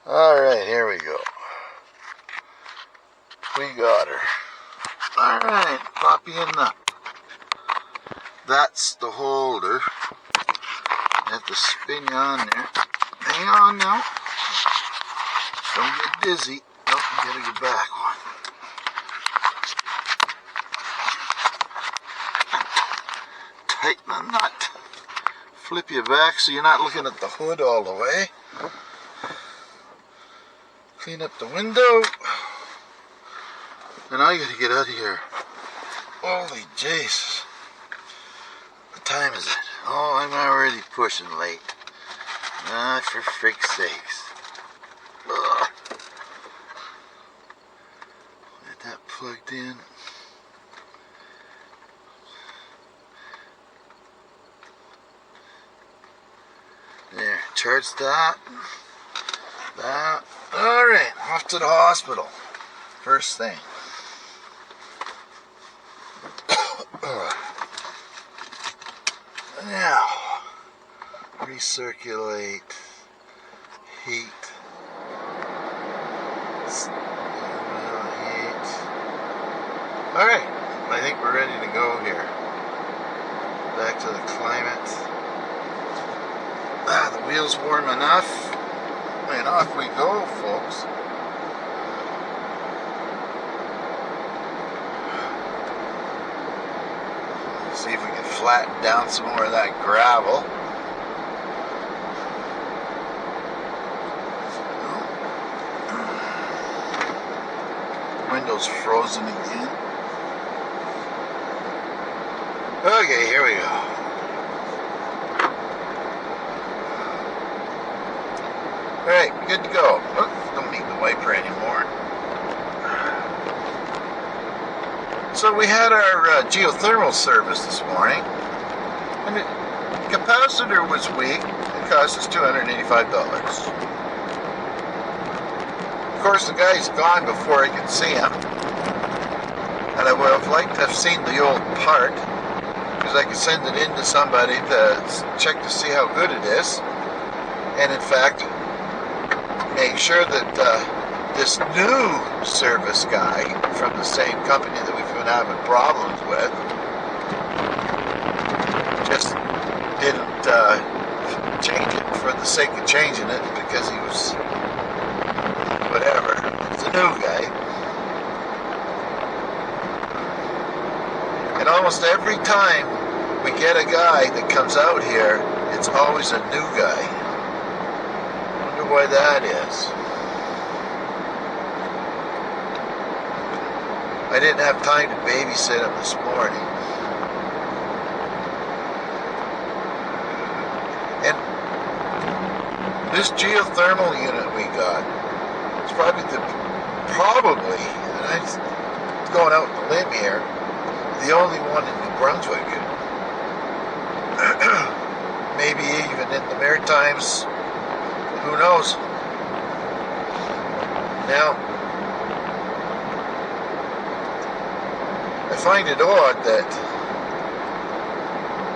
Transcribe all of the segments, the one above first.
Alright, here we go. We got her. Alright, poppy in the... That's the holder. I have to spin you on there. Hang on now. Don't get dizzy. Oh, you gotta get back one. Tighten the nut. Flip you back so you're not looking at the hood all the way. Clean up the window. And I gotta get out of here. Holy jeez. What time is it? Oh, I'm already pushing late. Ah, for freak's sakes. Ugh. Get that plugged in. There, charge that. That. Alright, off to the hospital. First thing. Now, recirculate, heat, heat. Alright, I think we're ready to go here. Back to the climate. Ah, the wheel's warm enough. And off we go, folks. See if we can flatten down some more of that gravel. Window's frozen again. Okay, here we go. Alright, good to go. Oh, don't need the wiper anymore. So we had our geothermal service this morning, and the capacitor was weak. It cost us $285. Of course, the guy's gone before I could see him, and I would have liked to have seen the old part, because I could send it in to somebody to check to see how good it is, and in fact, make sure that this new service guy from the same company that we've been having problems with just didn't change it for the sake of changing it because he was whatever. He's a new guy. And almost every time we get a guy that comes out here, it's always a new guy. I wonder why that is. I didn't have time to babysit him this morning. And this geothermal unit we got is probably, and I'm going out on a limb here, the only one in New Brunswick. Maybe even in the Maritimes. Who knows? Now, I find it odd that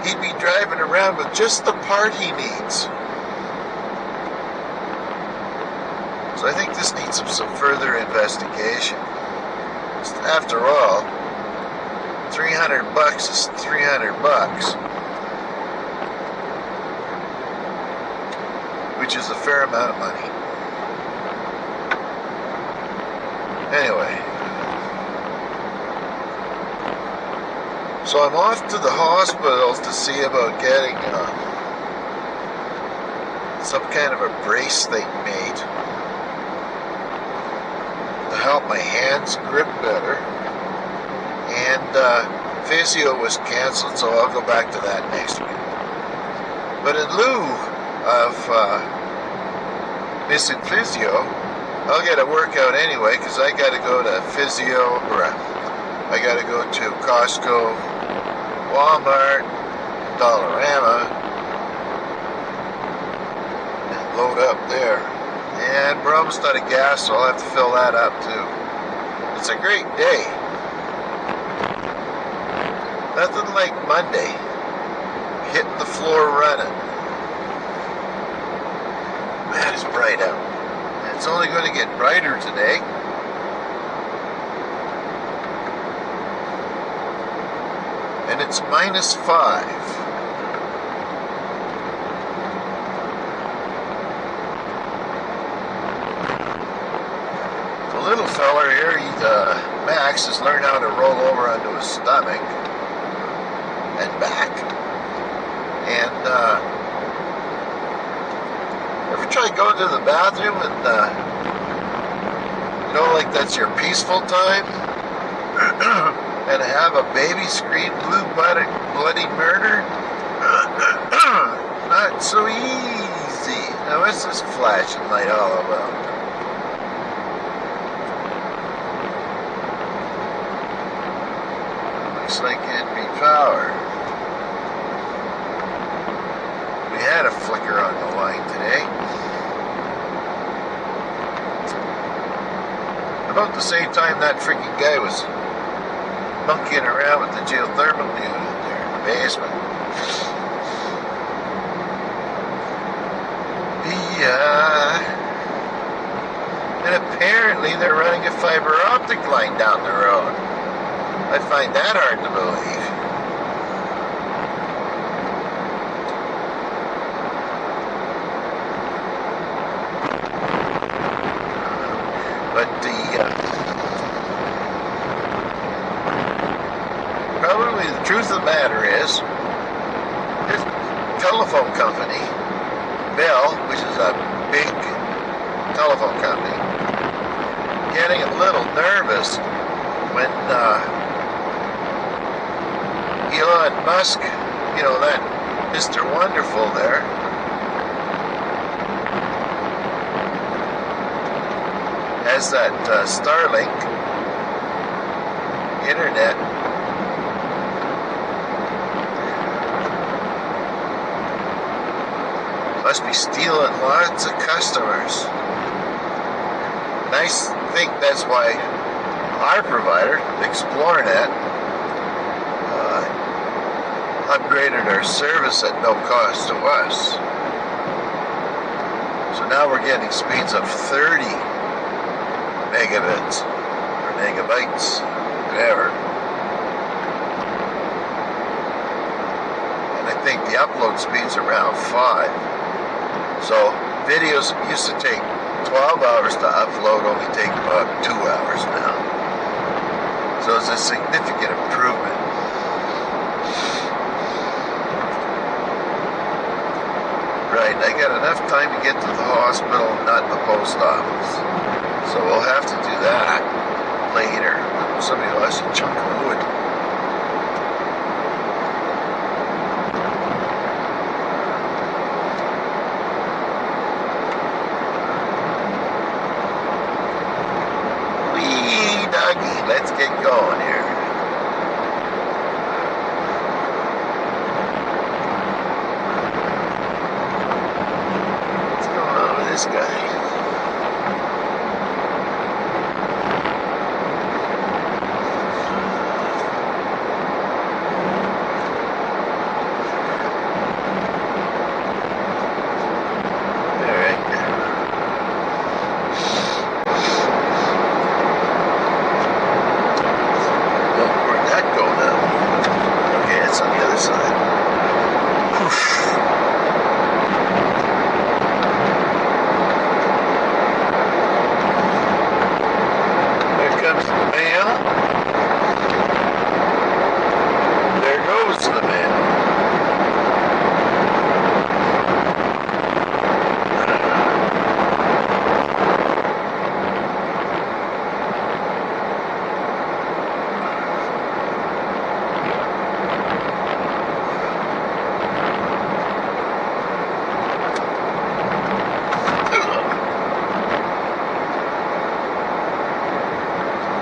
he'd be driving around with just the part he needs. So I think this needs some further investigation. After all, $300 is $300, which is a fair amount of money. Anyway. So I'm off to the hospital to see about getting some kind of a brace thing made to help my hands grip better. And physio was canceled, so I'll go back to that next week. But in lieu of missing physio, I'll get a workout anyway, because I got to go to physio, or I got to go to Costco, Walmart, Dollarama, and load up there. And we're almost out of gas, so I'll have to fill that up too. It's a great day. Nothing like Monday, hitting the floor running. Man, it's bright out. it's only going to get brighter today. And it's -5. The little feller here, Max, has learned how to roll over onto his stomach and back. And ever try going to the bathroom and like that's your peaceful time? And have a baby scream bloody murder? Not so easy. Now what's this flashing light all about? Looks like NB power. We had a flicker on the line today. About the same time that freaking guy was monkeying around with the geothermal unit there in the basement. Yeah. And apparently they're running a fiber optic line down the road. I find that hard to believe. But probably the truth of the matter is, this telephone company, Bell, which is a big telephone company, getting a little nervous when Elon Musk, that Mr. Wonderful there, has that Starlink internet. Must be stealing lots of customers. And I think that's why our provider, Xplornet, upgraded our service at no cost to us. So now we're getting speeds of 30 megabits or megabytes, whatever. And I think the upload speed's around 5. So videos that used to take 12 hours to upload only take about 2 hours now. So it's a significant improvement. Right, I got enough time to get to the hospital, not the post office. So we'll have to do that later. Somebody lost a chunk of wood. Wee doggy, let's get going here. What's going on with this guy?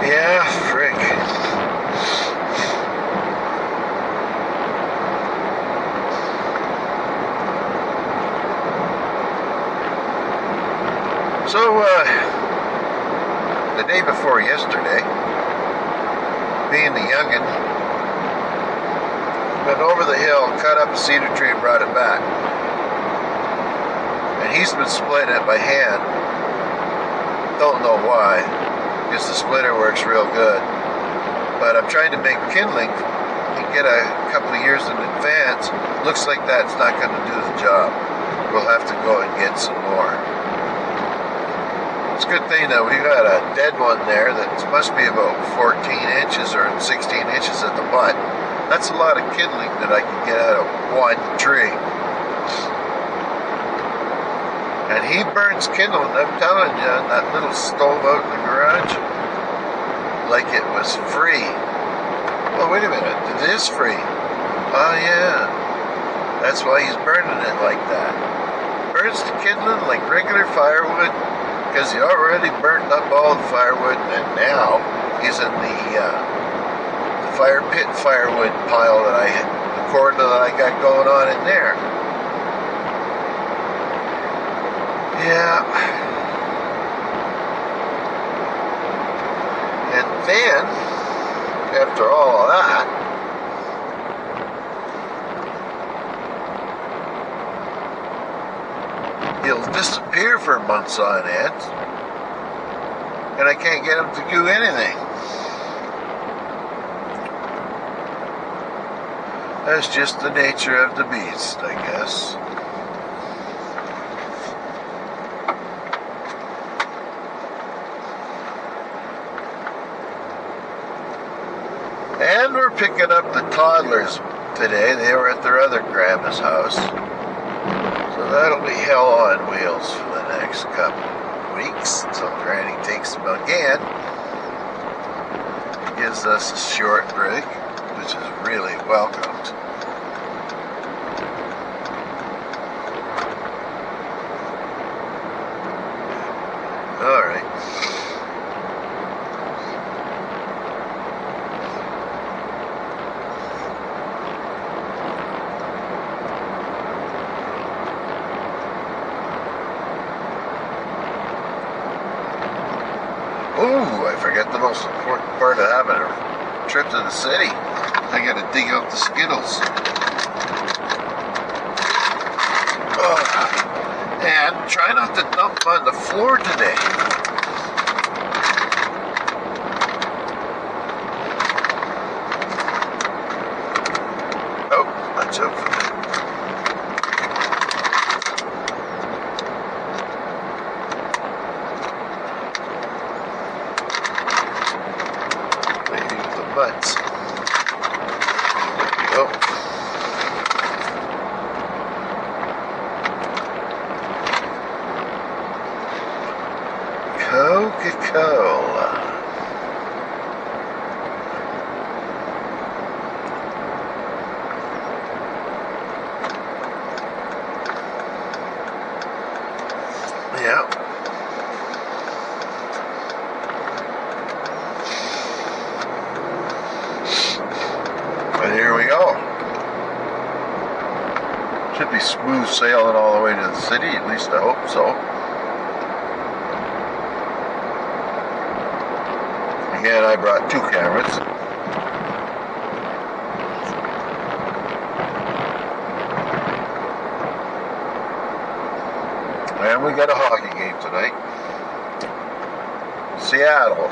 Yeah, frick. So, the day before yesterday, being the youngin', went over the hill, cut up a cedar tree and brought it back. And he's been splitting it by hand Don't know why, because the splitter works real good. But I'm trying to make kindling and get a couple of years in advance. Looks like that's not going to do the job. We'll have to go and get some more. It's a good thing that we got a dead one there that must be about 14 inches or 16 inches at the butt. That's a lot of kindling that I can get out of one tree. And he burns kindling, I'm telling you, on that little stove out in the garage, like it was free. Well, wait a minute, it is free. Oh yeah, that's why he's burning it like that. Burns the kindling like regular firewood, because he already burnt up all the firewood, and now he's in the fire pit firewood pile that the corridor that I got going on in there. Yeah. And then, after all of that, he'll disappear for months on end, and I can't get him to do anything. That's just the nature of the beast, I guess. And we're picking up the toddlers today. They were at their other grandma's house. So that'll be hell on wheels for the next couple of weeks until Granny takes them again. Gives us a short break, which is really welcomed. All right. Ooh, I forgot the most important part of having a trip to the city. I gotta dig out the Skittles. And try not to dump on the floor today. Oh, watch out for that. Butts. Oh. Coca-Cola. Yeah. And here we go. Should be smooth sailing all the way to the city, at least I hope so. Again, I brought 2 cameras. And we got a hockey game tonight. Seattle.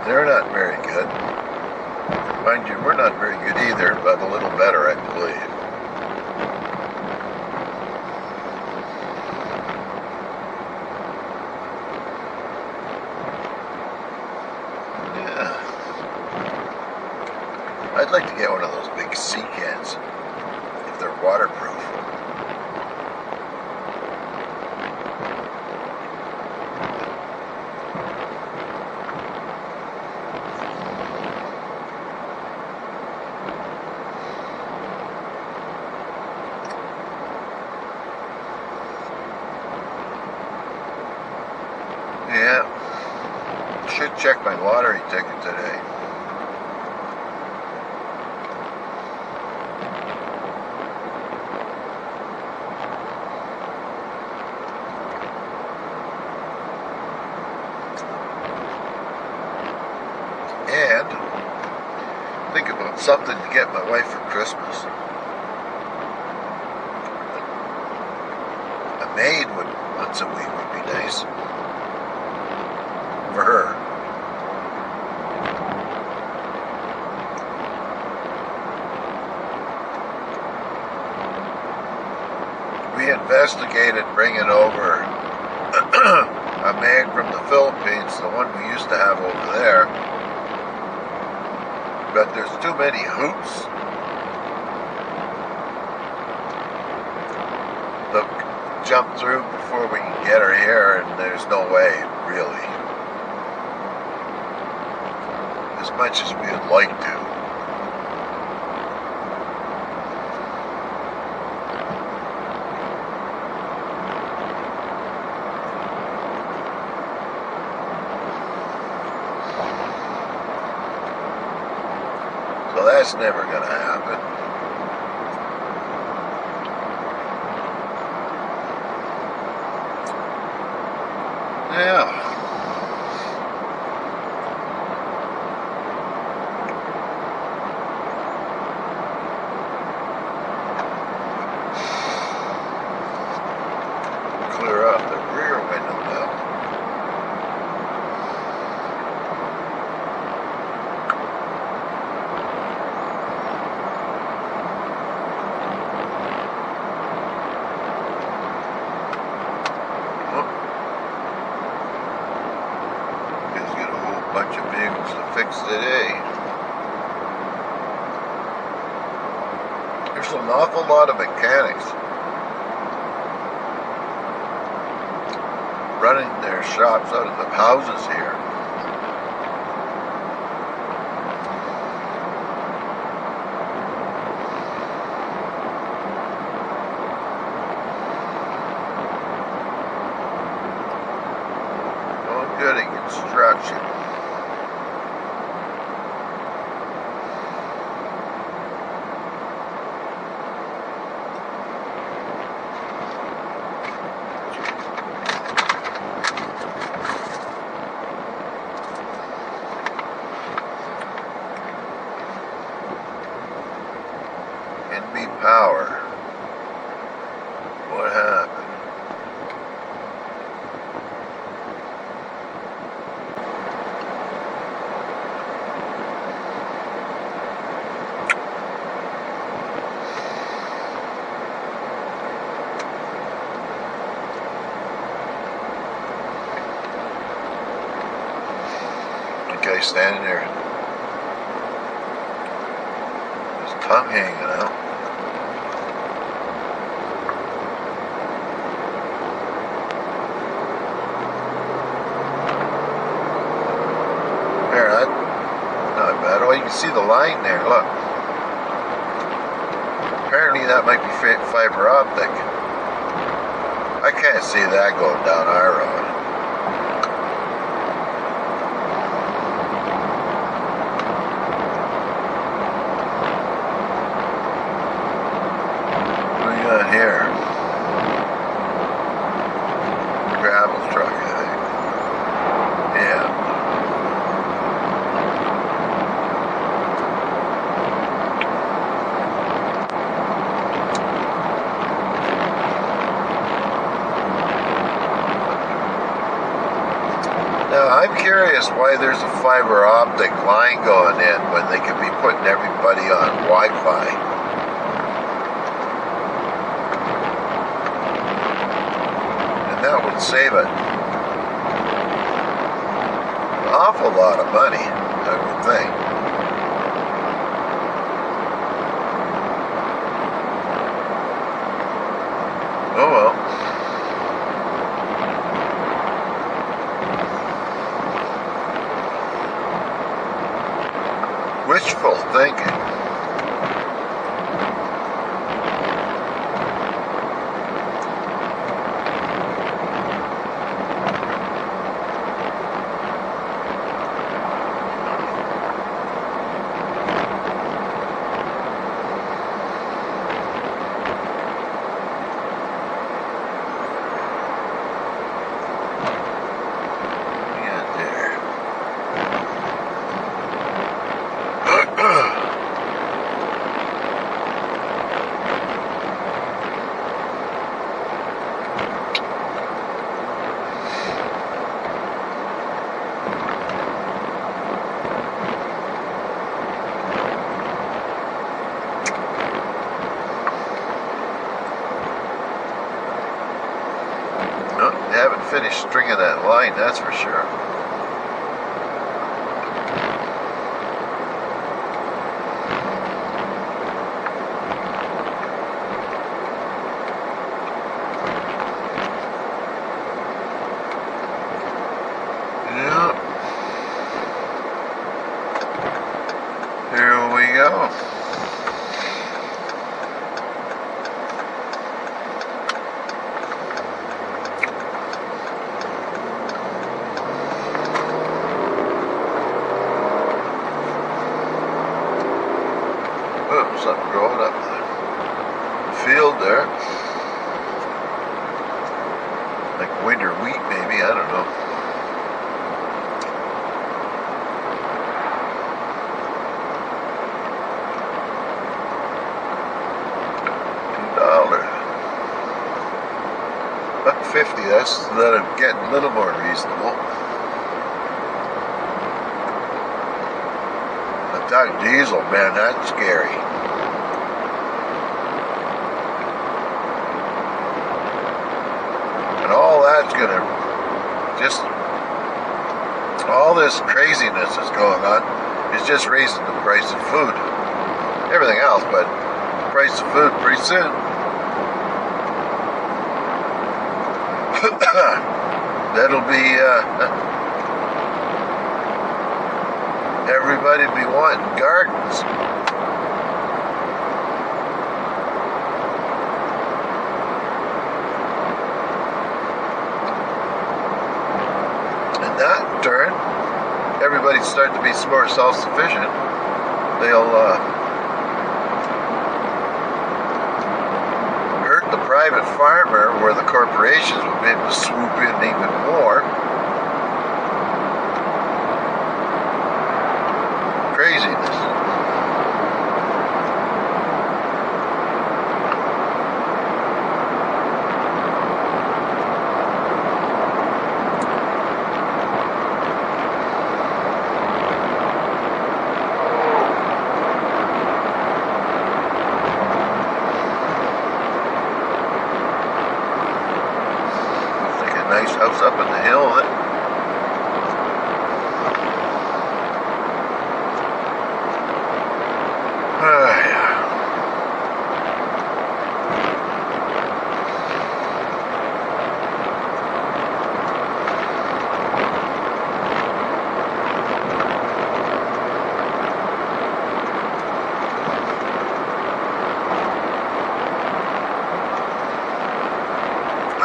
They're not very good. Mind you, we're not very good either, but a little better, I believe. Yeah. I'd like to get one of those big sea cans, if they're waterproof. Yeah, should check my lottery ticket today. And think about something to get my wife for Christmas. A maid would once a week would be nice for her. We investigated bringing over a man from the Philippines, the one we used to have over there, but there's too many hoops to jump through before we can get her here, and there's no way, really, as much as we would like to. So that's never going to happen. Yeah. Clear off the rear window now. Bunch of vehicles to fix today. There's an awful lot of mechanics running their shops out of the houses here. No good at construction. Power. What happened? Okay, standing there. His tongue hanging out. You can see the line there, look. Apparently that might be fiber optic. I can't see that going down our road. What do we got here? Gravel truck, I think. Yeah. Now, I'm curious why there's a fiber optic line going in when they could be putting everybody on Wi-Fi. And that would save an awful lot of money, I would think. Oh well. Wishful thinking. haven't finished stringing that line, that's for sure. Yeah. Here we go. Something growing up in the field there. Like winter wheat, maybe, I don't know. $2. $1.50, that's that I'm getting a little more reasonable. That diesel, man, that's scary. And all that's gonna just, all this craziness that's going on is just raising the price of food. Everything else, but the price of food pretty soon. That'll be, everybody be wanting gardens. And that in turn, everybody's starting to be more self-sufficient. They'll hurt the private farmer where the corporations will be able to swoop in even more. Craziness. Looks like a nice house up in the hill.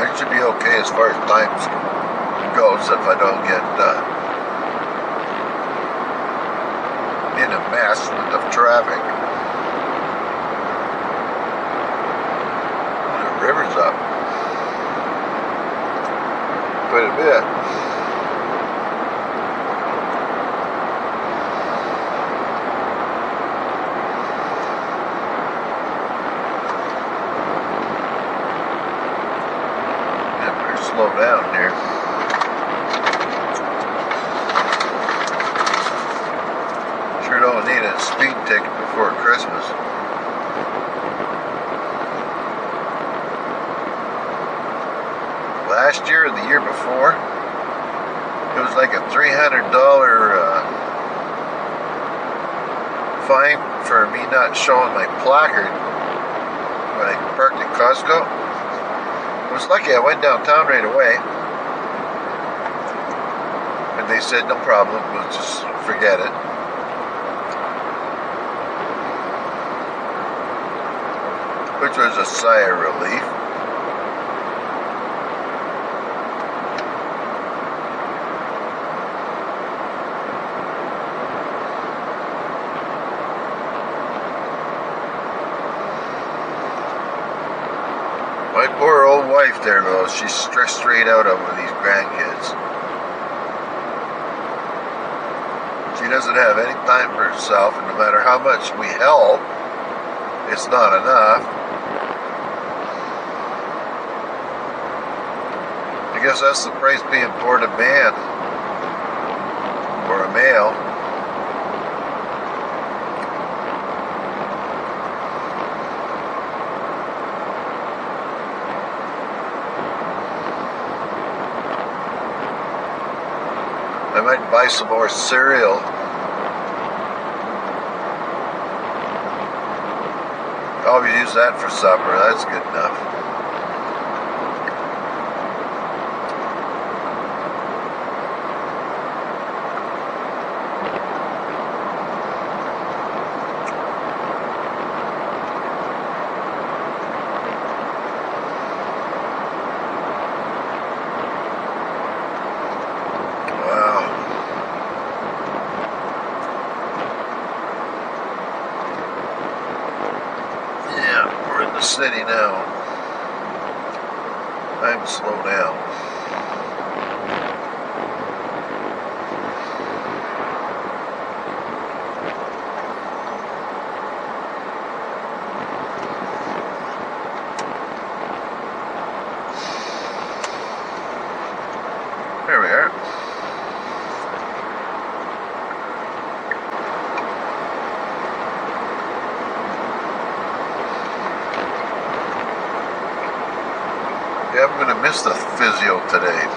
I should be okay as far as time goes if I don't get in a mess with the traffic. The river's up quite a bit. Slow down here. Sure don't need a speed ticket before Christmas. Last year or the year before, it was like a $300 fine for me not showing my placard when I parked at Costco. I was lucky I went downtown right away. And they said, no problem, we'll just forget it. Which was a sigh of relief. My poor old wife there, though, she's stressed straight out over these grandkids. She doesn't have any time for herself, and no matter how much we help, it's not enough. I guess that's the price being poured a man, or a male. I might buy some more cereal. Always use that for supper. That's good enough. City now. Time to slow down. There we are. Yeah, I'm going to miss the physio today.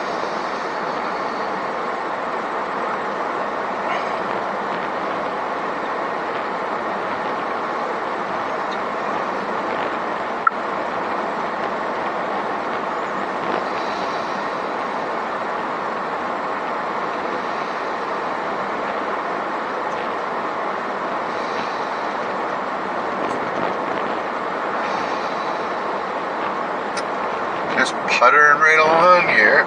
Just puttering right along here.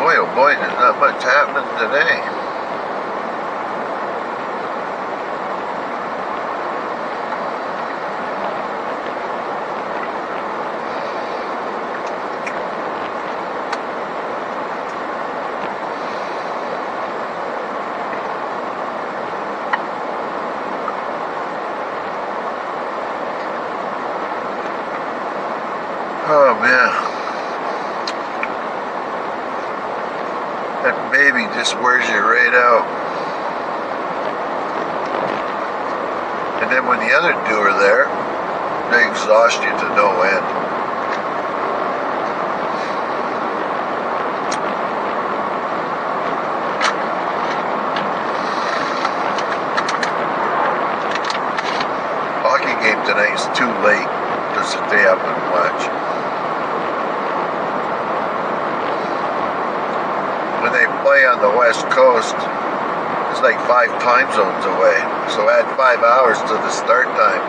Boy, oh boy, there's not much happening today. Oh man. That baby just wears you right out. And then when the other two are there, they exhaust you to no end. Hockey game tonight is too late to stay up and watch. When they play on the West Coast, it's like 5 time zones away. So add 5 hours to the start time.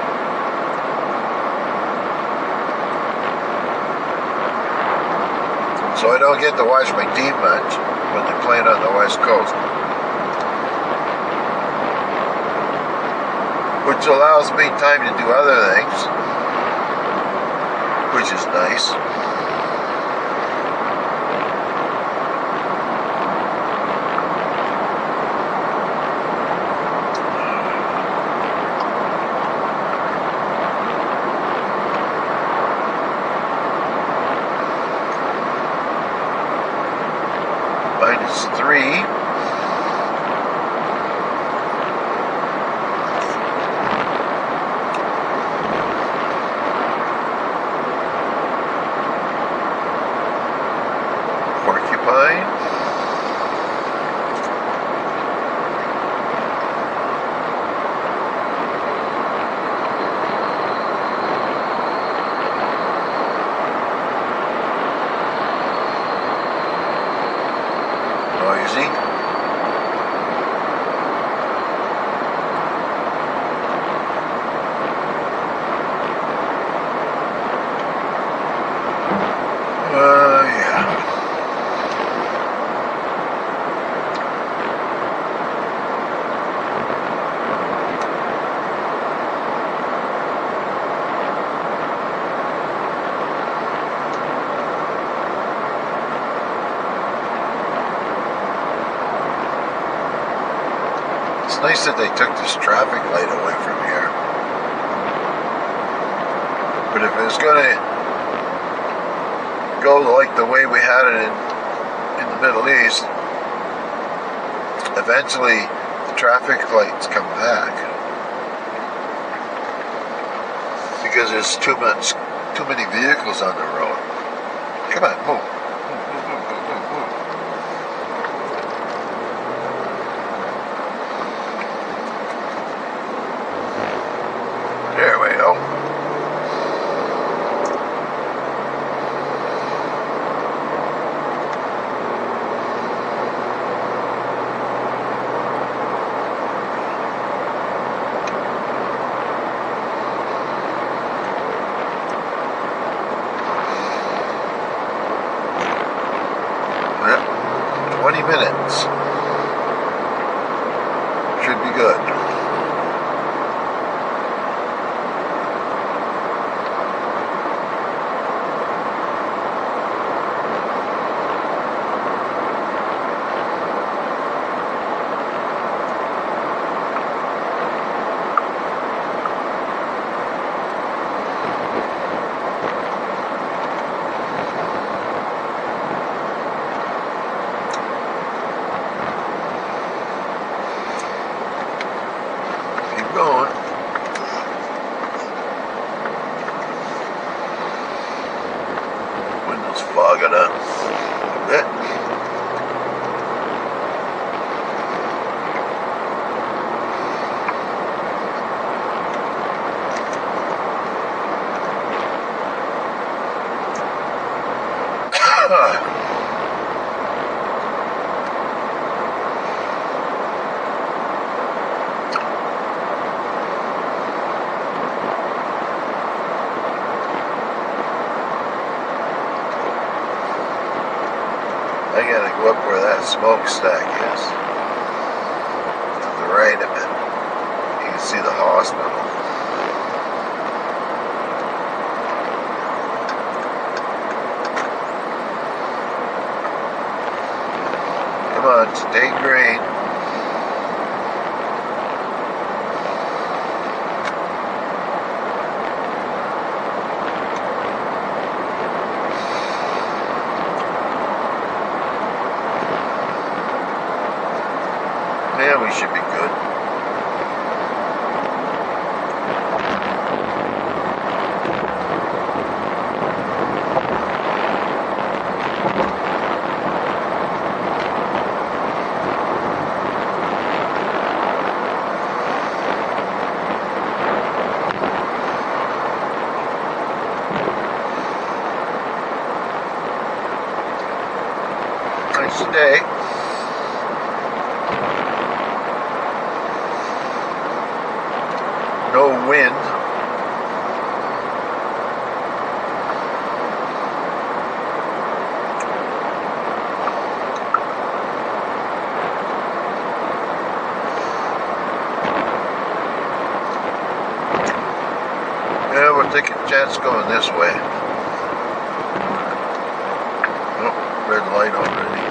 So I don't get to watch my team much when they're playing on the West Coast. Which allows me time to do other things, which is nice. -3. nice that they took this traffic light away from here. But if it was gonna go like the way we had it in the Middle East, eventually the traffic lights come back. Because there's too many vehicles on the road. Come on, move. There we go. Yeah, 20 minutes. Should be good. Going. Windows fogging up a bit. I gotta go up where that smokestack is. To the right of it. You can see the hospital. Come on, stay green. Yeah, we should be good. Nice day. No wind. Yeah, we're taking a chance going this way. Oh, red light already.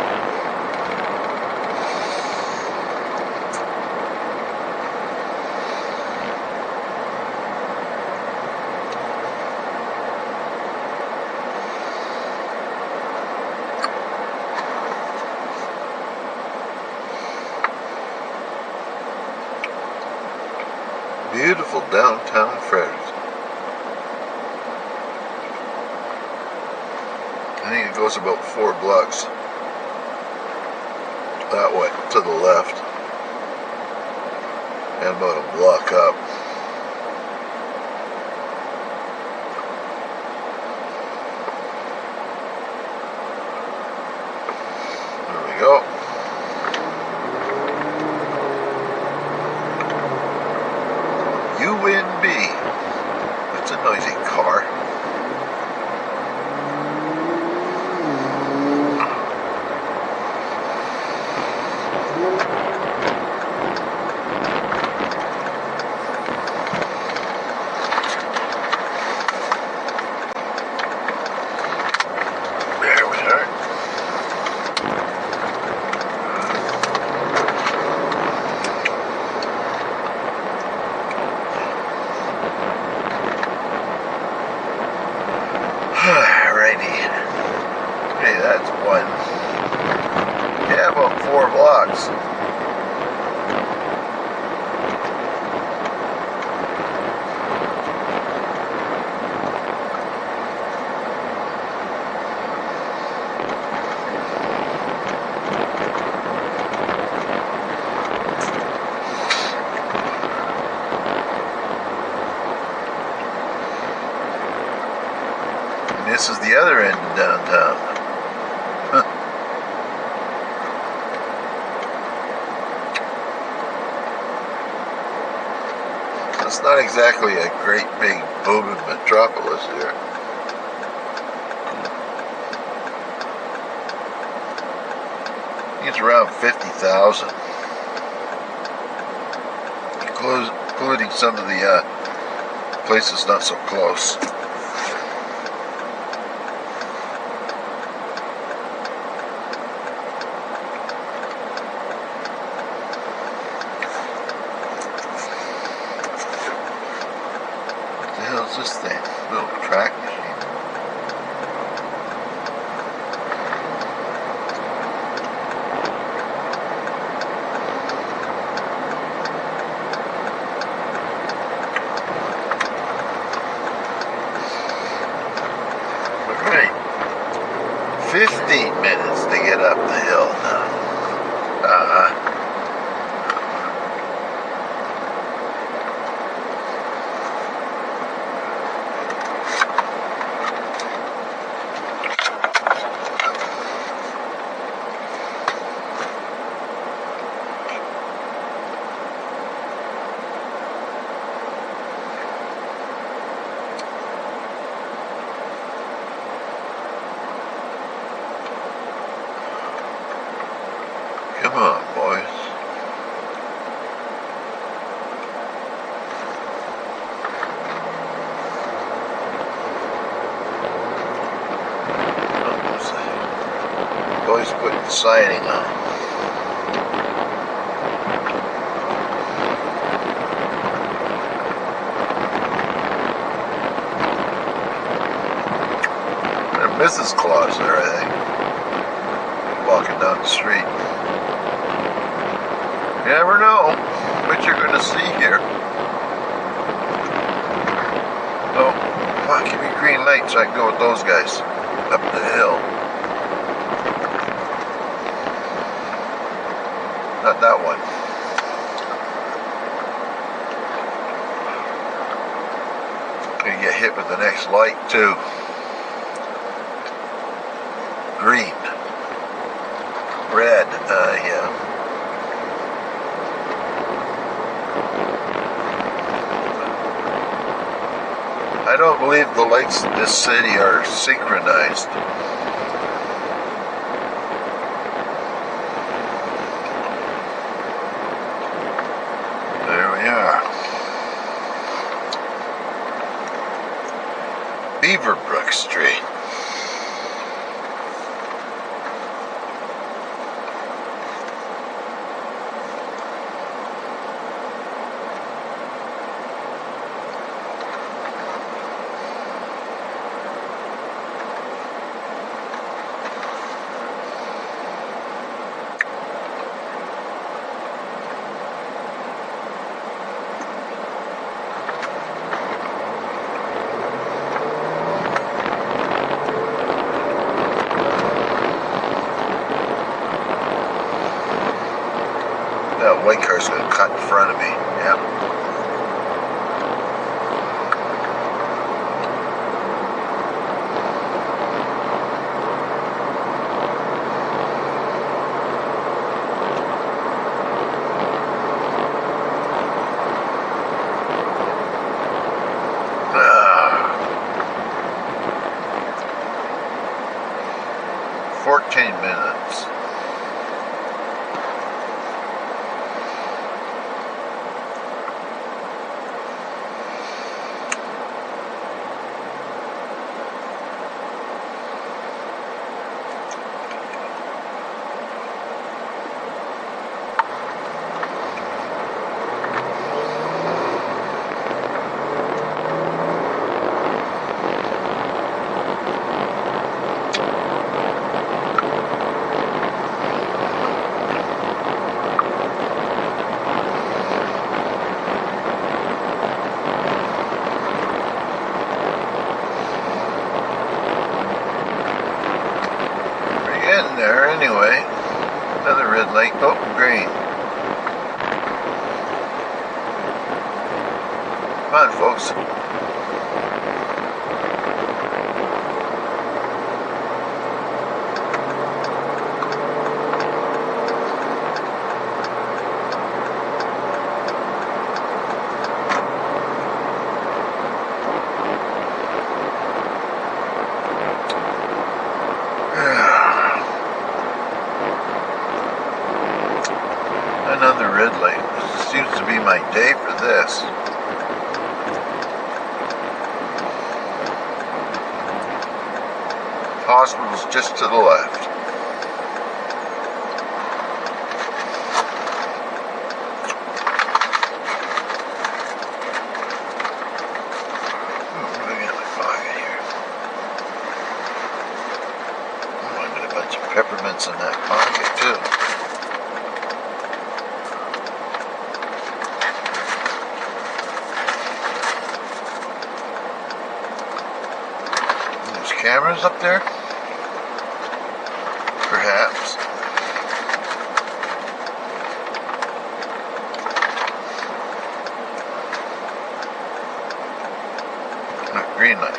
Beautiful downtown Fredericksburg. I think it goes about 4 blocks that way to the left and about a block up. There we go. UNB. That's a noisy car. There we are. this is the other end of downtown. Huh. It's not exactly a great big booming metropolis here. It's around 50,000, including some of the places not so close. What the hell is this thing? Little track machine. Right. 15 minutes to get up the hill now. Come on, boys. Boys putting siding on. And Mrs. Claus there, I think. Walking down the street. You never know what you're going to see here. Oh, fuck, give me a green light so I can go with those guys up the hill. Not that one. Gonna get hit with the next light too. Green. Red, yeah. I don't believe the lights in this city are synchronized. There we are. Beaverbrook Street. That white car's going to cut in front of me. Yeah. Ah. 14 minutes. There anyway. Another red light. Oh, green. Come on, folks. Another red light. Seems to be my day for this. Hospital's just to the left. What do I got in my pocket here? Oh, I got a bunch of peppermints in that pocket too. There's cameras up there? Perhaps. Green light.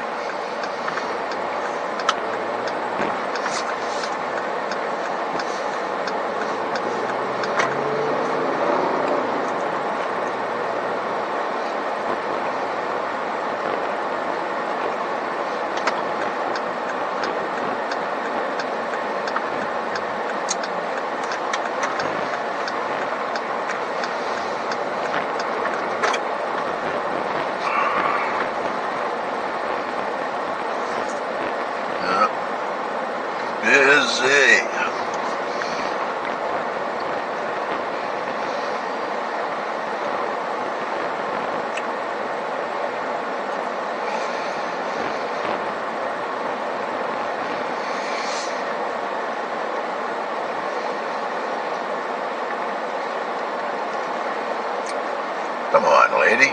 Busy. Come on, lady.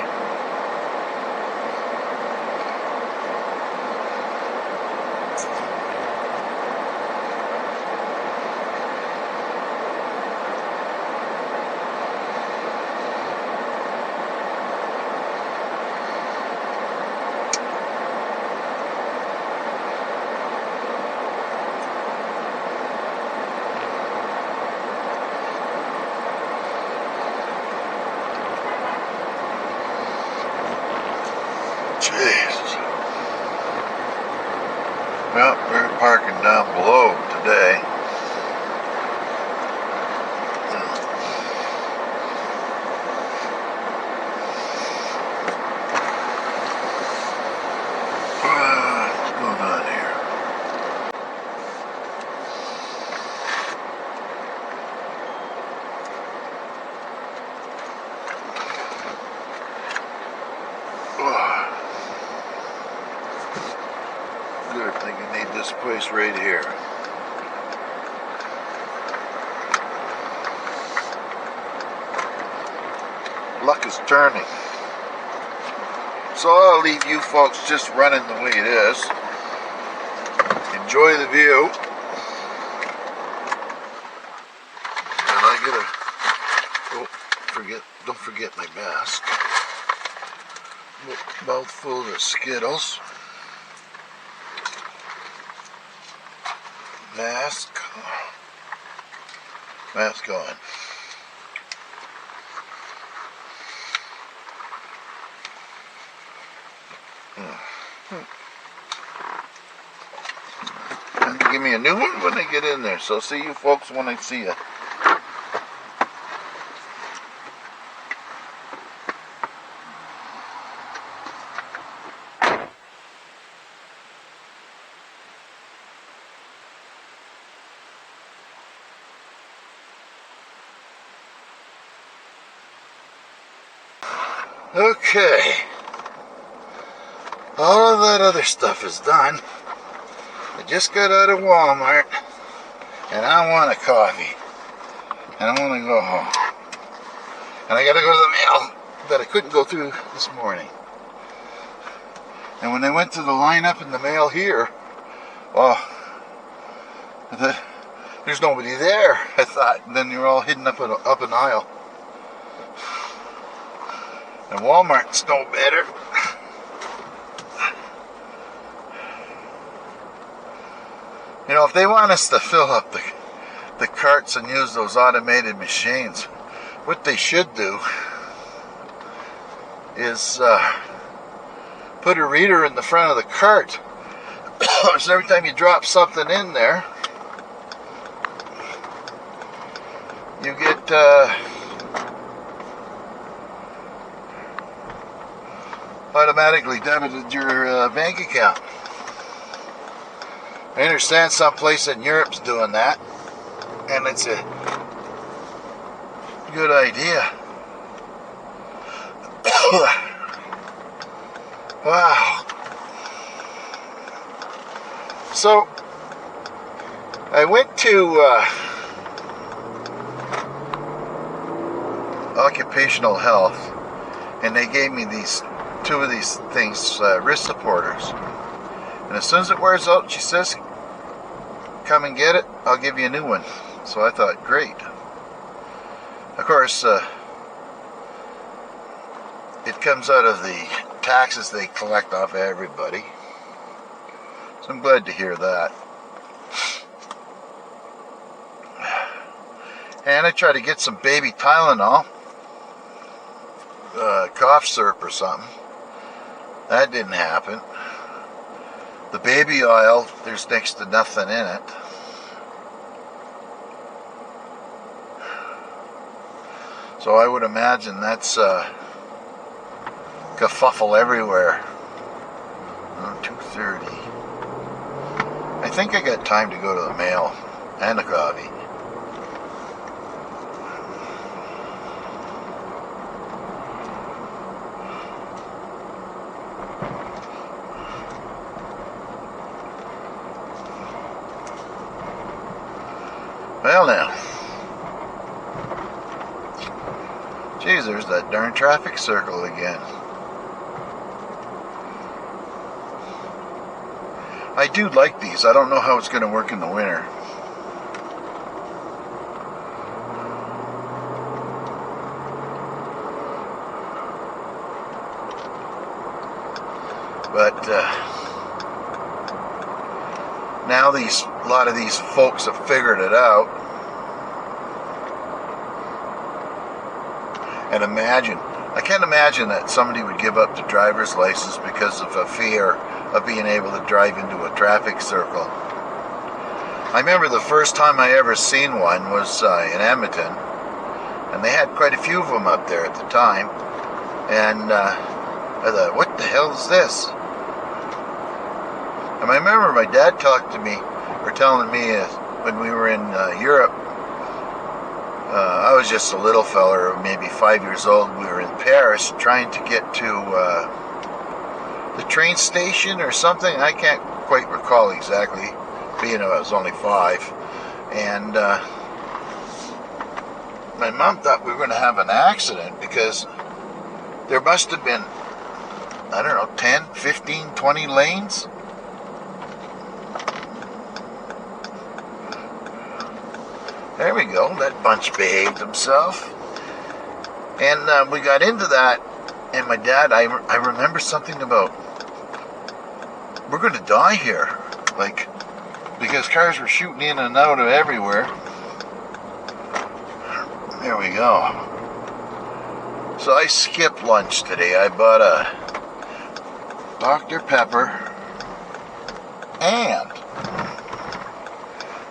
Jesus. Well, we're parking down below today. What's going on here? Good, I think I need this place right here. Luck is turning. So I'll leave you folks just running the way it is. Enjoy the view. And I gotta, don't forget my mask. Mouthful of Skittles. Mask on. And give me a new one when I get in there. So see you folks when I see you. Okay, all of that other stuff is done. I just got out of Walmart and I want a coffee and I want to go home. And I got to go to the mail that I couldn't go through this morning. And when I went to the lineup in the mail here, well, there's nobody there, I thought. And then you're all hidden up an aisle. And Walmart's no better. You know, if they want us to fill up the carts and use those automated machines, what they should do is put a reader in the front of the cart. So every time you drop something in there, you get automatically debited your bank account. I understand some place in Europe's doing that, and it's a good idea. Wow. So I went to occupational health, and they gave me two of these things, wrist supporters. And as soon as it wears out, she says, come and get it, I'll give you a new one. So I thought, great. Of course, it comes out of the taxes they collect off everybody. So I'm glad to hear that. And I tried to get some baby Tylenol, cough syrup or something. That didn't happen. The baby oil, there's next to nothing in it. So I would imagine that's kerfuffle everywhere. 2:30. I think I got time to go to the mail and the coffee. Well now. Geez, there's that darn traffic circle again. I do like these. I don't know how it's going to work in the winter. But now a lot of these folks have figured it out. And I can't imagine that somebody would give up the driver's license because of a fear of being able to drive into a traffic circle. I remember the first time I ever seen one was in Edmonton, and they had quite a few of them up there at the time. And I thought, what the hell is this? And I remember my dad telling me when we were in Europe. I was just a little fella, maybe 5 years old. We were in Paris trying to get to the train station or something. I can't quite recall exactly, being I was only 5. And my mom thought we were going to have an accident because there must have been, I don't know, 10, 15, 20 lanes. There we go, that bunch behaved himself. And we got into that, and my dad, I remember something about, we're going to die here. Like, because cars were shooting in and out of everywhere. There we go. So I skipped lunch today. I bought a Dr. Pepper and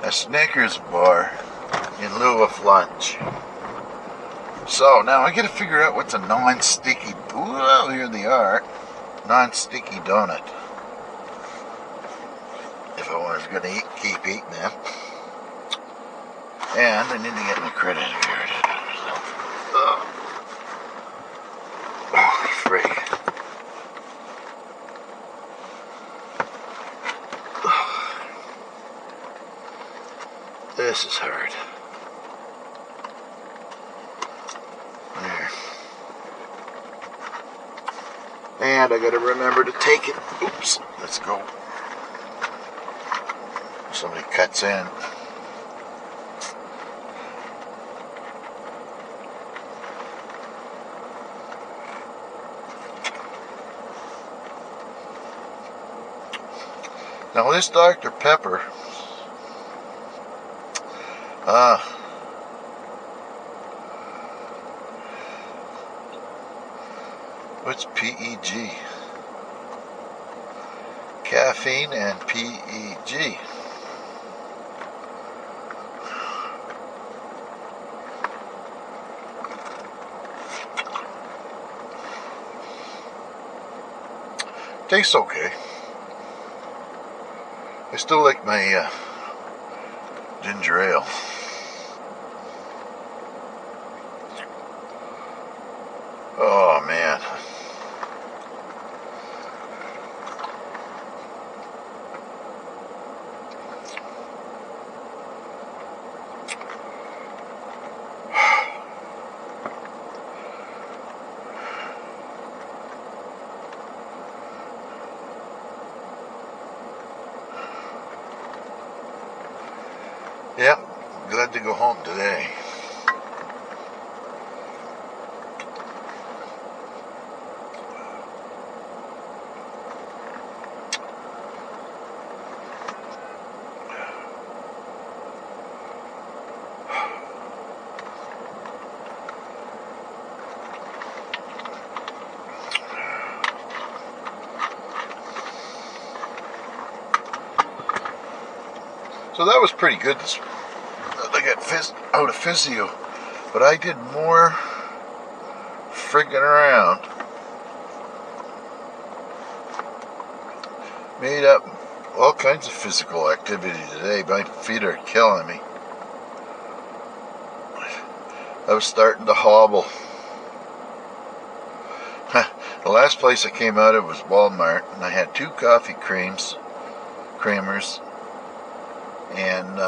a Snickers bar in lieu of lunch. So now I gotta figure out what's a non-sticky, well, here they are, non-sticky donut. If I was gonna keep eating them. And I need to get my credit card. Oh, frig. This is hard. And I gotta remember to take it. Oops, let's go. Somebody cuts in. Now this Dr. Pepper, what's PEG? Caffeine and PEG. Tastes okay. I still like my ginger ale. Oh man. Yep, glad to go home today. So that was pretty good. I got out of physio, but I did more friggin' around. Made up all kinds of physical activity today. My feet are killing me. I was starting to hobble. The last place I came out of was Walmart, and I had 2 coffee creamers, and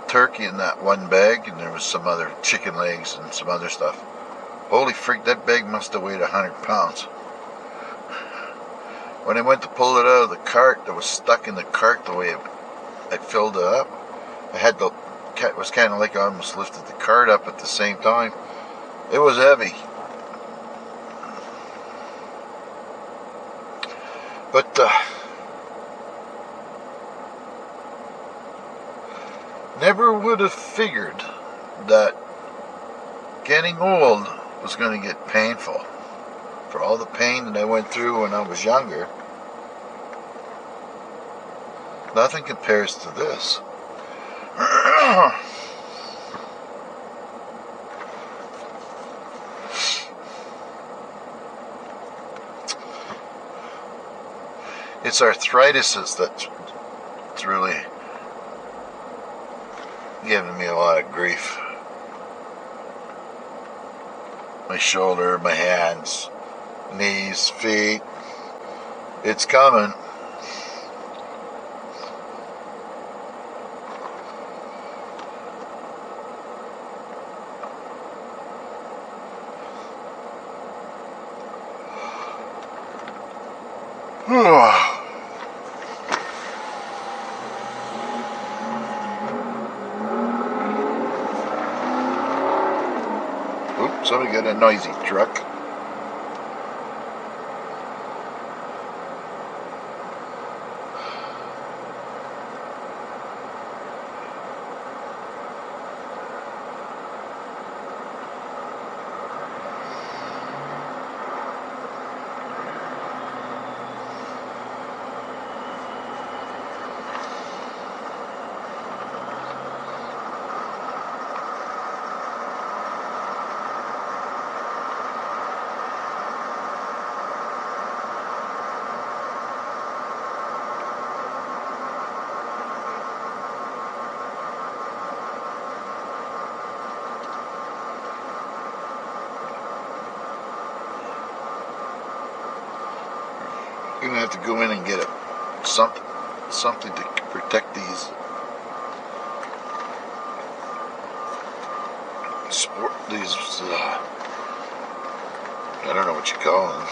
turkey in that one bag, and there was some other chicken legs and some other stuff. Holy freak, that bag must have weighed 100 pounds. When I went to pull it out of the cart, that was stuck in the cart the way I filled it up. It was kind of like I almost lifted the cart up at the same time. It was heavy. But never would have figured that getting old was going to get painful. For all the pain that I went through when I was younger, nothing compares to this. It's arthritis that's really giving me a lot of grief. My shoulder, my hands, knees, feet. It's coming. Oops, somebody got a noisy truck. You're gonna have to go in and get something to protect these I don't know what you call them.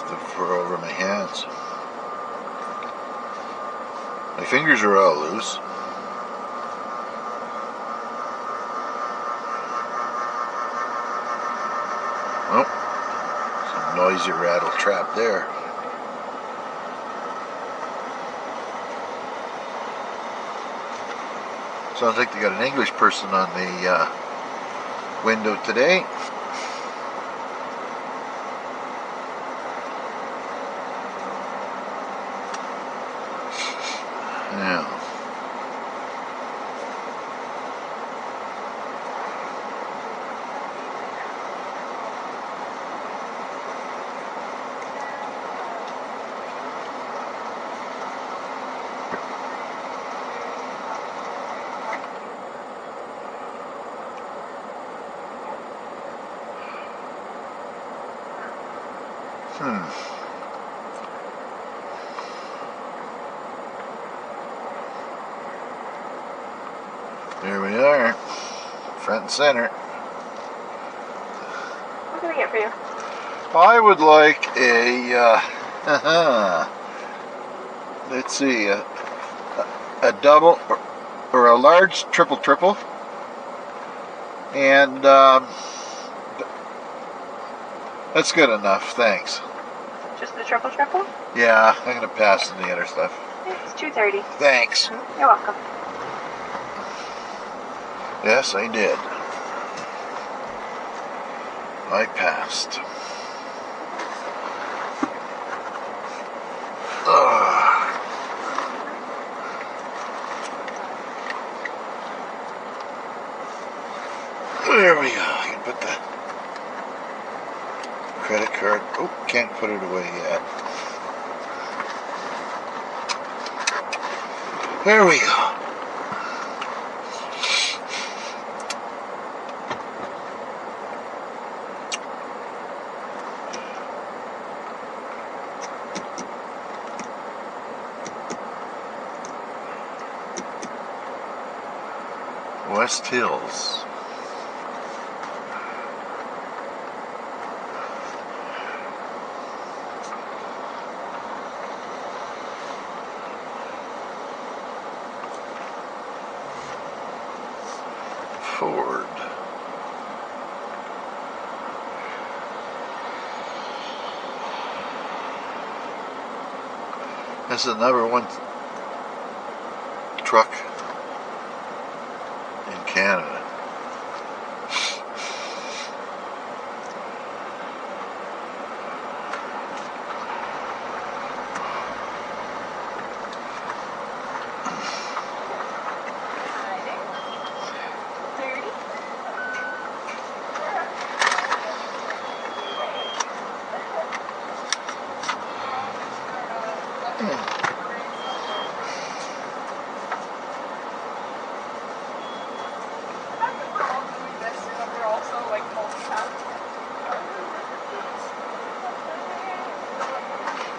The fur over my hands. My fingers are all loose. Noisy rattle trap there. Sounds like they got an English person on the window today. Yeah. There we are, front and center. What can I get for you? I would like a, let's see, a double or a large triple, and that's good enough, thanks. Just the triple? Yeah, I'm gonna pass on the other stuff. It's $2.30. Thanks. You're welcome. Yes, I did. I passed. There we go. You can put the credit card. Oh, can't put it away yet. There we go. West Hills. Ford. This is the #1 truck in Canada.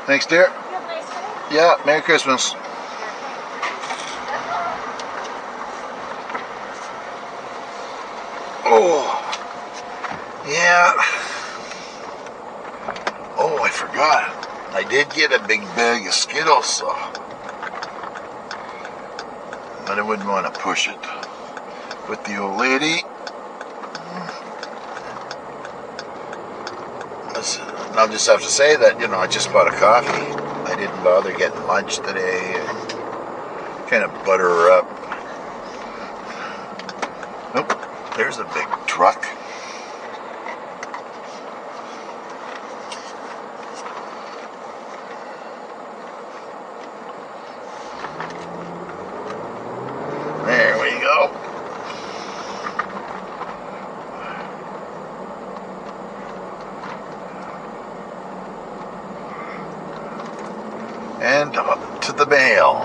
Thanks, dear. You have a nice day. Yeah, Merry Christmas. Oh, yeah. Oh, I forgot. I did get a big bag of Skittles, so. But I wouldn't want to push it with the old lady. I'll just have to say that, I just bought a coffee. I didn't bother getting lunch today. Kind of butter her up. Nope, there's a big truck. There we go. And up to the mail.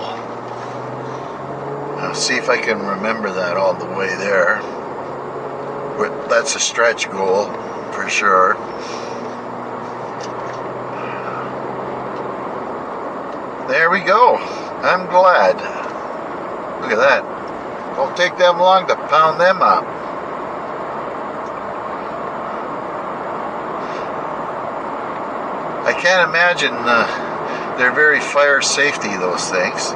I'll see if I can remember that all the way there. But that's a stretch goal for sure. There we go. I'm glad. Look at that. Won't take them long to pound them up. I can't imagine they're very fire safety, those things.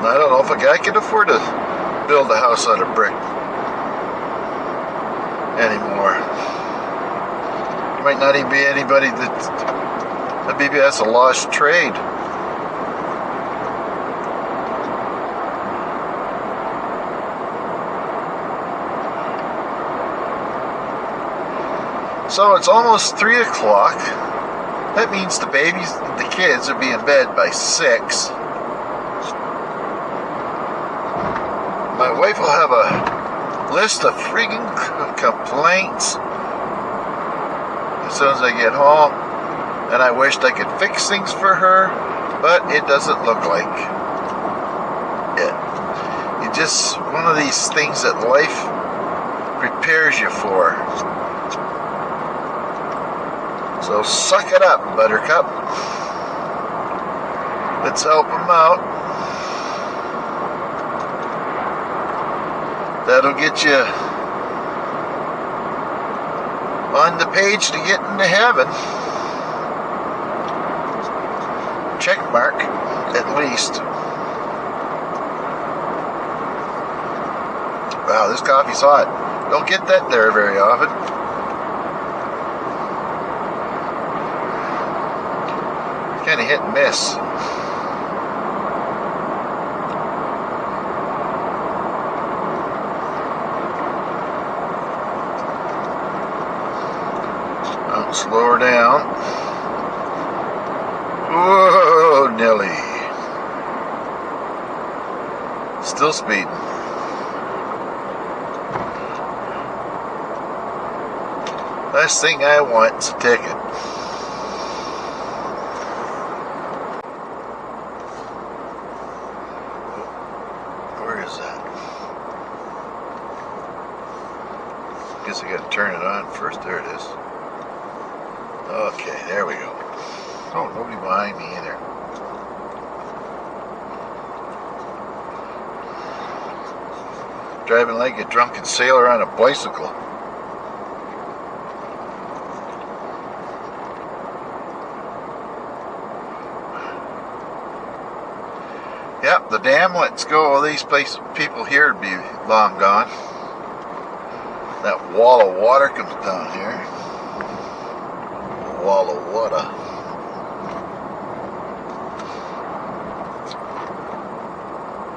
I don't know if a guy can afford to build a house out of brick anymore. There might not even be anybody that maybe that's a lost trade. So it's almost 3 o'clock. That means the kids will be in bed by 6. My wife will have a list of freaking complaints as soon as I get home. And I wished I could fix things for her but it doesn't look like it. It's just one of these things that life prepares you for. So suck it up, Buttercup. Let's help him out. That'll get you on the page to get into heaven. Check mark, at least. Wow, this coffee's hot. Don't get that there very often. Kind of hit and miss. I'll slow her down. Whoa, Nelly. Still speeding. Last thing I want is a ticket. Where is that? Guess I gotta turn it on first. There it is. Okay, there we go. Oh, nobody behind me either. Driving like a drunken sailor on a bicycle. Yep, the dam lets go of these places. People here would be long gone. That wall of water comes down here. Wall of water.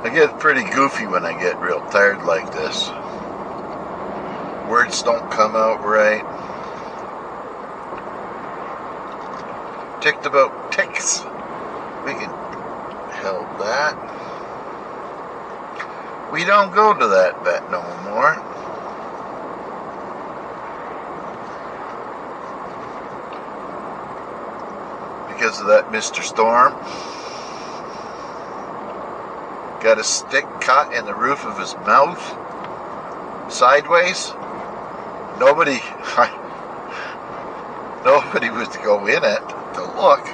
I get pretty goofy when I get real tired like this. Words don't come out right. Ticked about ticks. We can help that. We don't go to that vet no more. Because of that Mr. Storm. Got a stick caught in the roof of his mouth. Sideways. Nobody was to go in it to look.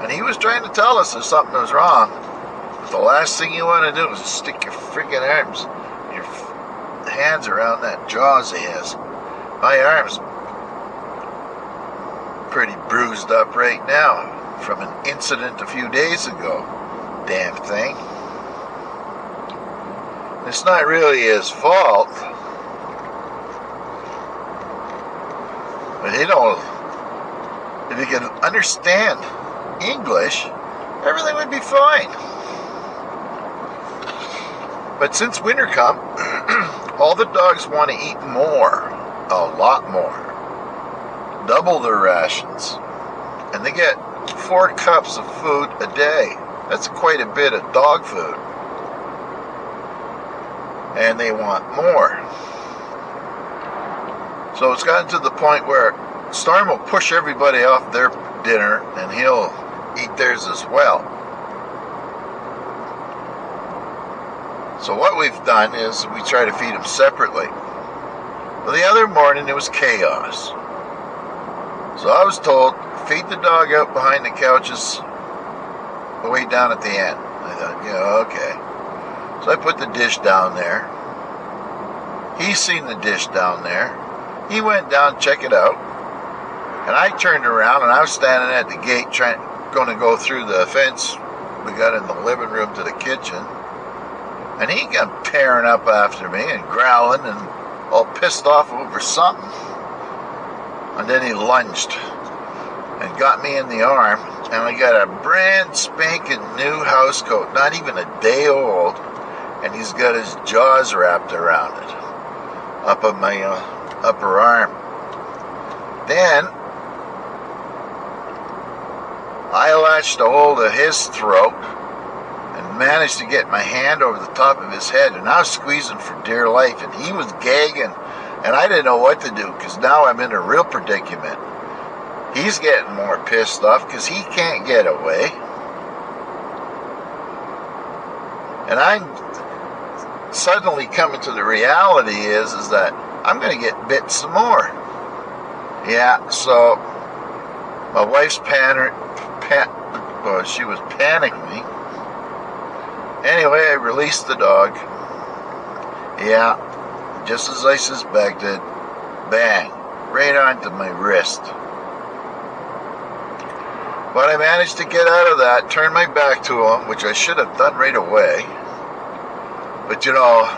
And he was trying to tell us if something was wrong. But the last thing you want to do is stick your freaking arms, your hands around that jaws he has. My arm's pretty bruised up right now from an incident a few days ago. Damn thing. It's not really his fault. But if he could understand English, everything would be fine. But since winter come, all the dogs want to eat more. A lot more. Double their rations. And they get 4 cups of food a day. That's quite a bit of dog food. And they want more. So it's gotten to the point where Storm will push everybody off their dinner and he'll eat theirs as well. So what we've done is we try to feed them separately. Well, the other morning it was chaos. So I was told, feed the dog out behind the couches way down at the end. I thought, yeah, okay. So I put the dish down there. He's seen the dish down there. He went down to check it out. And I turned around and I was standing at the gate going to go through the fence we got in the living room to the kitchen. And he got tearing up after me and growling and all pissed off over something. And then he lunged and got me in the arm, and I got a brand spanking new house coat, not even a day old, and he's got his jaws wrapped around it, up on my upper arm. Then I latched a hold of his throat and managed to get my hand over the top of his head, and I was squeezing for dear life, and he was gagging. And I didn't know what to do, because now I'm in a real predicament. He's getting more pissed off because he can't get away. And I'm suddenly coming to the reality is that I'm going to get bit some more. Yeah, so my wife's she was panicking. Anyway, I released the dog. Yeah, just as I suspected, bang, right onto my wrist. But I managed to get out of that, turn my back to him, which I should have done right away. But you know,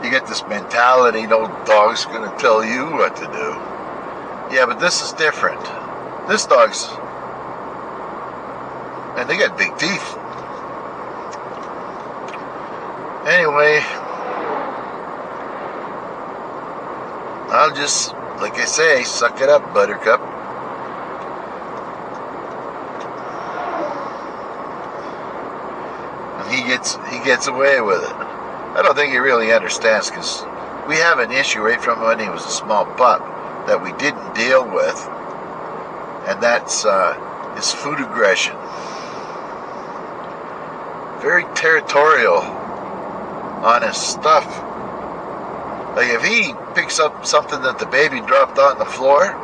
you get this mentality, no dog's going to tell you what to do. Yeah, but this is different. This dog's, and they got big teeth. Anyway, I'll just, like I say, suck it up, Buttercup. And he gets away with it. I don't think he really understands, because we have an issue right from when he was a small pup that we didn't deal with, and that's his food aggression. Very territorial on his stuff. Like if he picks up something that the baby dropped on the floor,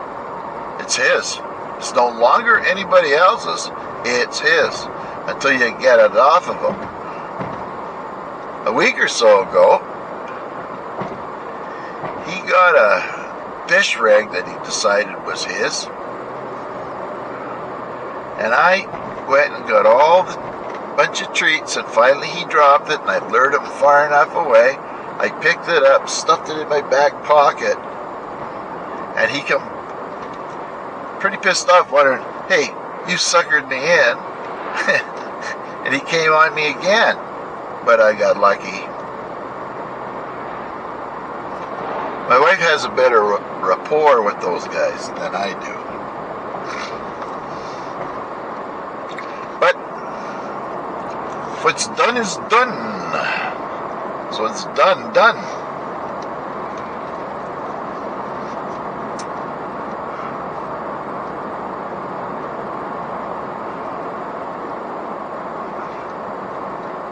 it's his. It's no longer anybody else's, it's his, until you get it off of him. A week or so ago, he got a fish rag that he decided was his, and I went and got all the bunch of treats, and finally he dropped it, and I lured him far enough away. I picked it up, stuffed it in my back pocket, and he come pretty pissed off, wondering, hey, you suckered me in. And he came on me again, but I got lucky. My wife has a better rapport with those guys than I do. But what's done is done. So it's done.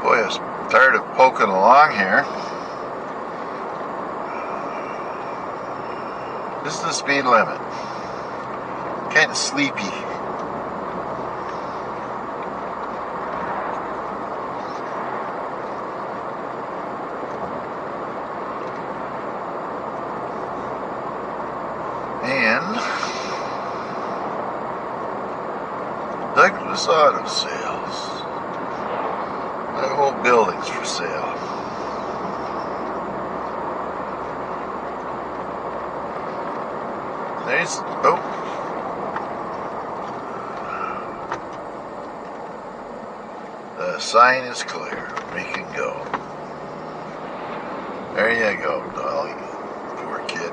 Boy, I was tired of poking along here. This is the speed limit. Kind of sleepy. And Douglas Auto Sales. My whole building's for sale. There's, oh. The sign is clear. We can go. There you go, Dolly. Poor kid.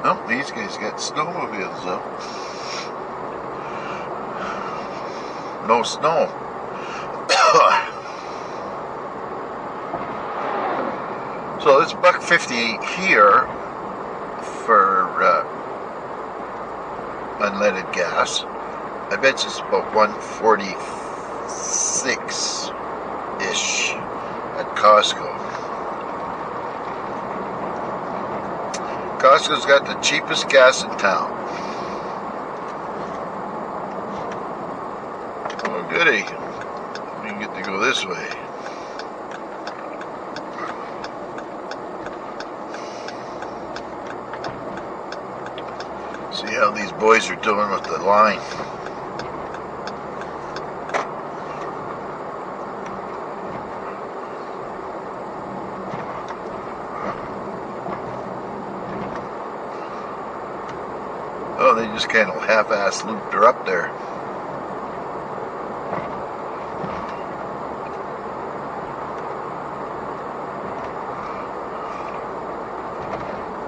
Oh, these guys got snowmobiles up. No snow. So it's $1.50 here for unleaded gas. I bet it's about $1.46-ish at Costco. Costco's got the cheapest gas in town. Oh, goody. We can get to go this way. See how these boys are doing with the line. Oh, they just kind of half-ass looped her up there.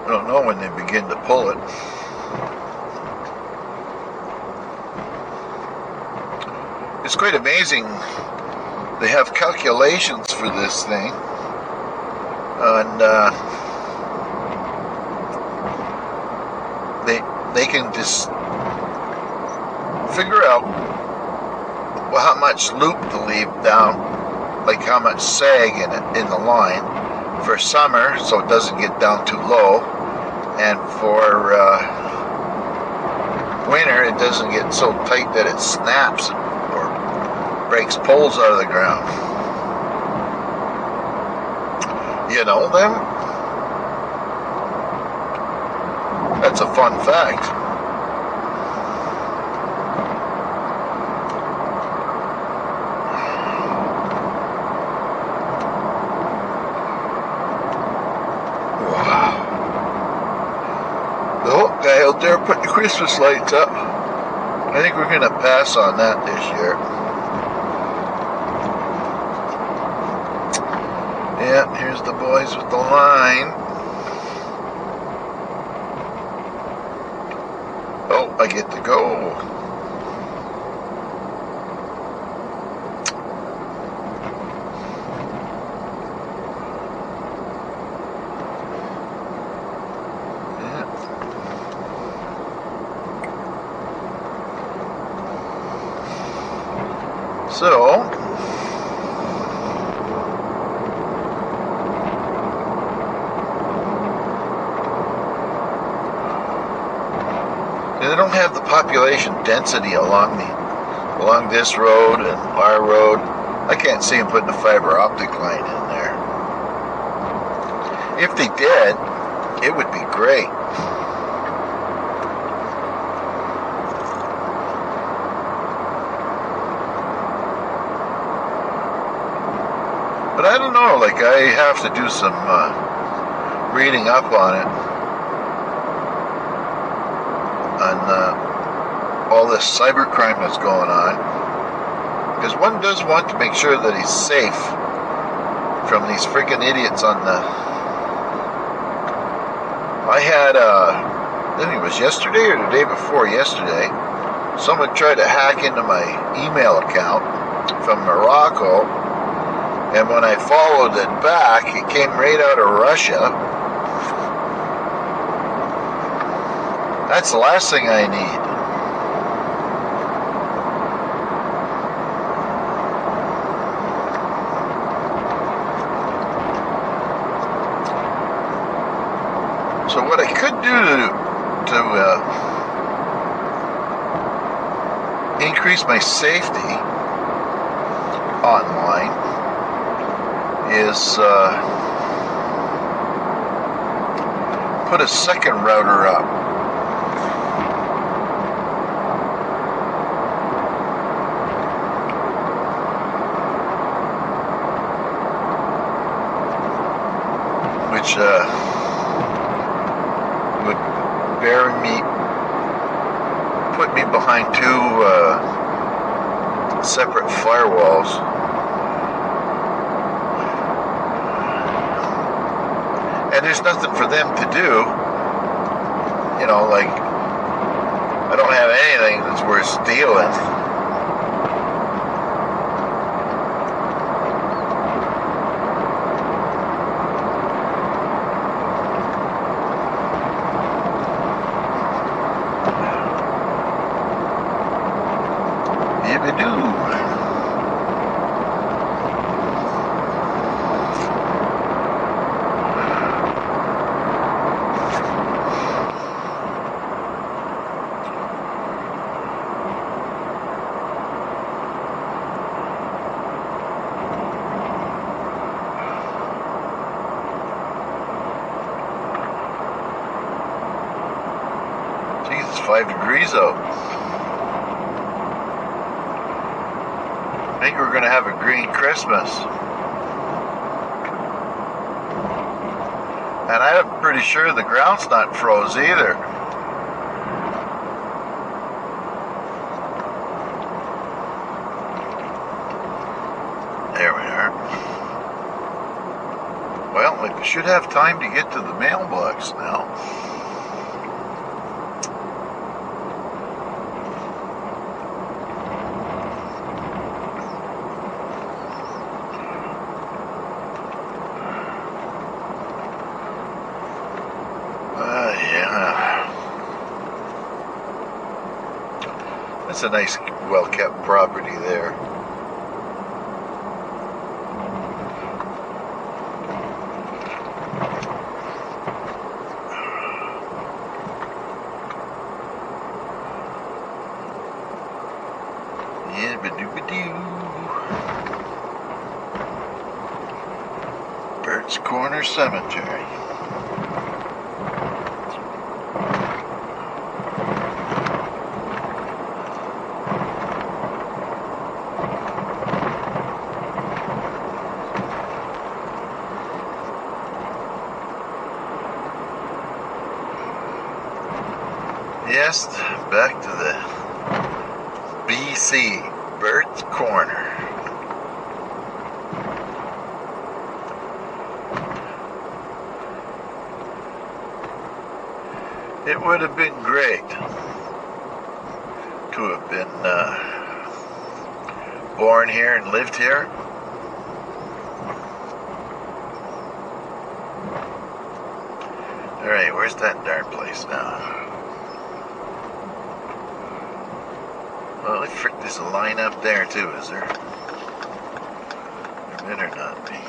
I don't know when they begin to pull it. It's quite amazing they have calculations for this thing, and they can just figure out how much loop to leave down, like how much sag in the line for summer, so it doesn't get down too low, and for winter it doesn't get so tight that it snaps or breaks poles out of the ground. You know them? That's a fun fact. Wow. The whole guy out there putting Christmas lights up. I think we're going to pass on that this year. Yeah, here's the boys with the line. Oh, I get to go. Yeah. So, they don't have the population density along this road and our road. I can't see them putting a fiber optic line in there. If they did, it would be great. But I don't know, like I have to do some reading up on it. On all this cybercrime that's going on, because one does want to make sure that he's safe from these freaking idiots on the. I had I think it was yesterday or the day before yesterday, someone tried to hack into my email account from Morocco, and when I followed it back, it came right out of Russia. That's the last thing I need. So what I could do to increase my safety online is put a second router up. Which would put me behind two separate firewalls. And there's nothing for them to do. You know, like, I don't have anything that's worth stealing. Geez, it's 5 degrees out. I think we're going to have a green Christmas. And I'm pretty sure the ground's not froze either. There we are. Well, I should have time to get to the mailbox now. That's a nice, well-kept property there. Yeah, ba-doo-ba-doo. Burtts Corner Cemetery. Yes, back to the BC, Burtts Corner. It would have been great to have been born here and lived here. Alright, where's that darn place now? Well, frick, there's a line up there too, is there? There better not be.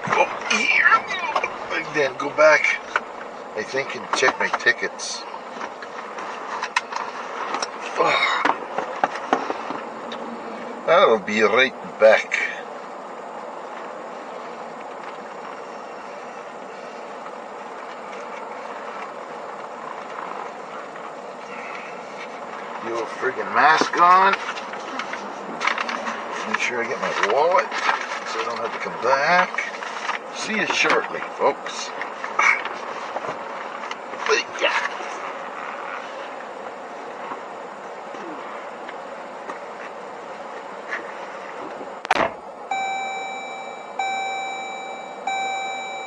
Go here! And then go back, I think, and check my tickets. I'll be right back. The old friggin' mask on. Make sure I get my wallet so I don't have to come back. See you shortly, folks.